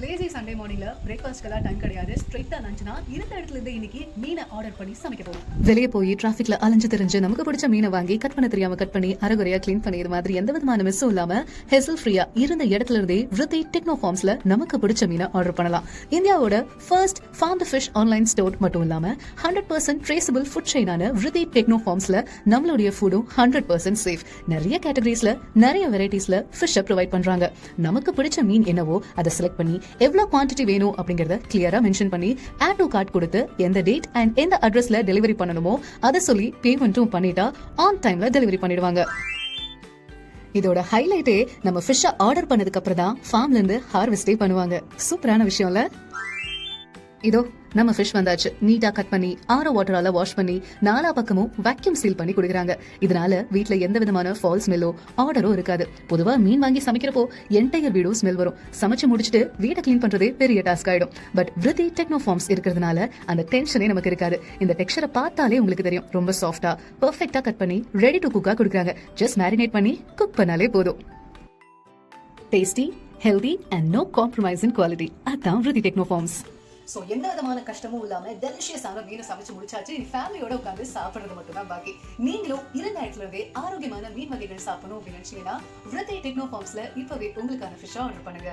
Lazy Sunday மார்னிங்ல பிரேக்ஃபாஸ்ட்க்கெல்லாம் time கிடையாது. ஸ்ட்ரெயிட்டா லஞ்ச்னா இருந்த இடத்துல இருந்து இன்னைக்கு மீனை ஆர்டர் பண்ணி சமைக்க போறோம். வெளியே போய் டிராஃபிக்ல அலைஞ்சு தெரிஞ்சு நமக்கு பிடிச்ச மீனை வாங்கி கட் பண்ண தெரியாம கட் பண்ணி அரைகுறையா கிளீன் பண்ணி இது மாதிரி எந்த விதமான மிஸ்ஸும் இல்லாம ஹெசல் ஃப்ரீயா இருந்த இடத்துல இருந்தே விருதி டெக்னோ ஃபார்ம்ஸ்ல நமக்கு பிடிச்ச மீனை ஆர்டர் பண்ணலாம். இந்தியாவோட first farm to fish online store மட்டும் இல்லாம 100% ட்ரேசபிள் ஃபுட் செயினான விருதி டெக்னோ ஃபார்ம்ஸ்ல நம்மளுடைய ஃபுடும் 100% சேஃப். நிறைய கேட்டகரிஸ்ல நிறைய வெரைட்டிஸ்ல ஃபிஷ் ப்ரொவைட் பண்றாங்க. நமக்கு பிடிச்ச மீன் என்னவோ அதை செலக்ட் பண்ணி எவ்வளவு குவாண்டிட்டி வேணும் அப்படிங்கறத கிளியரா மென்ஷன் பண்ணி ஆட் டு கார்ட் கொடுத்து எந்த டேட் அண்ட் எந்த அட்ரஸ்ல டெலிவரி பண்ணணுமோ அதை சொல்லி பேமெண்ட்டும் பண்ணிட்டா ஆன் டைம்ல டெலிவரி பண்ணிடுவாங்க. இதோட ஹைலைட்டே நம்ம ஃபிஷ்ஷை ஆர்டர் பண்ணதுக்கு அப்புறம் தான் ஃபார்ம்ல இருந்து ஹார்வெஸ்டே பண்ணுவாங்க. சூப்பரான விஷயம்ல. இதோ நம்ம ஃபிஷ் வந்தாச்சு. நீட்டா கட் பண்ணி ஆரோ வாட்டரால வாஷ் பண்ணி நாலா பக்கமும் வேக்யூம் சீல் பண்ணி கொடுக்குறாங்க. இதனால வீட்ல எந்த விதமான ஃபால் ஸ்மெல்லோ ஆர்டரோ இருக்காது. பொதுவா மீன் வாங்கி சமைக்கிறப்போ என்டையர் வீடும் ஸ்மெல் வரும். சமைச்சு முடிச்சுட்டு வீட்டை கிளீன் பண்றதே பெரிய டாஸ்க் ஆயிடும். பட் விருதி டெக்னோ ஃபார்ம்ஸ் இருக்கிறதுனால அந்த டென்ஷனே நமக்கு இருக்காது. இந்த டெக்ஸ்சரை பார்த்தாலே உங்களுக்கு தெரியும். ரொம்ப சாஃப்டா பெர்ஃபெக்ட்டா கட் பண்ணி ரெடி டு குக்கா கொடுக்குறாங்க. ஜஸ்ட் மேரினேட் பண்ணி குக் பண்ணாலே போதும். Tasty, healthy and no compromise in quality. அதான் விருதி டெக்னோ ஃபார்ம்ஸ். சோ எந்த விதமான கஷ்டமும் இல்லாம டெலிஷியஸான மீனை சமைச்சு முடிச்சாச்சு. ஃபேமிலியோட உட்காந்து சாப்பிடுறது மட்டும் தான் பாக்கி. நீங்களும் இருந்த இடத்துல இருந்தே ஆரோக்கியமான மீன் வகைகள் சாப்பிடணும் அப்படின்னு நினைச்சீங்கன்னா விருதி டெக்னோ ஃபார்ம்ஸ்ல இப்பவே உங்களுக்கான ஃபிஷ்ஷா ஆர்டர் பண்ணுங்க.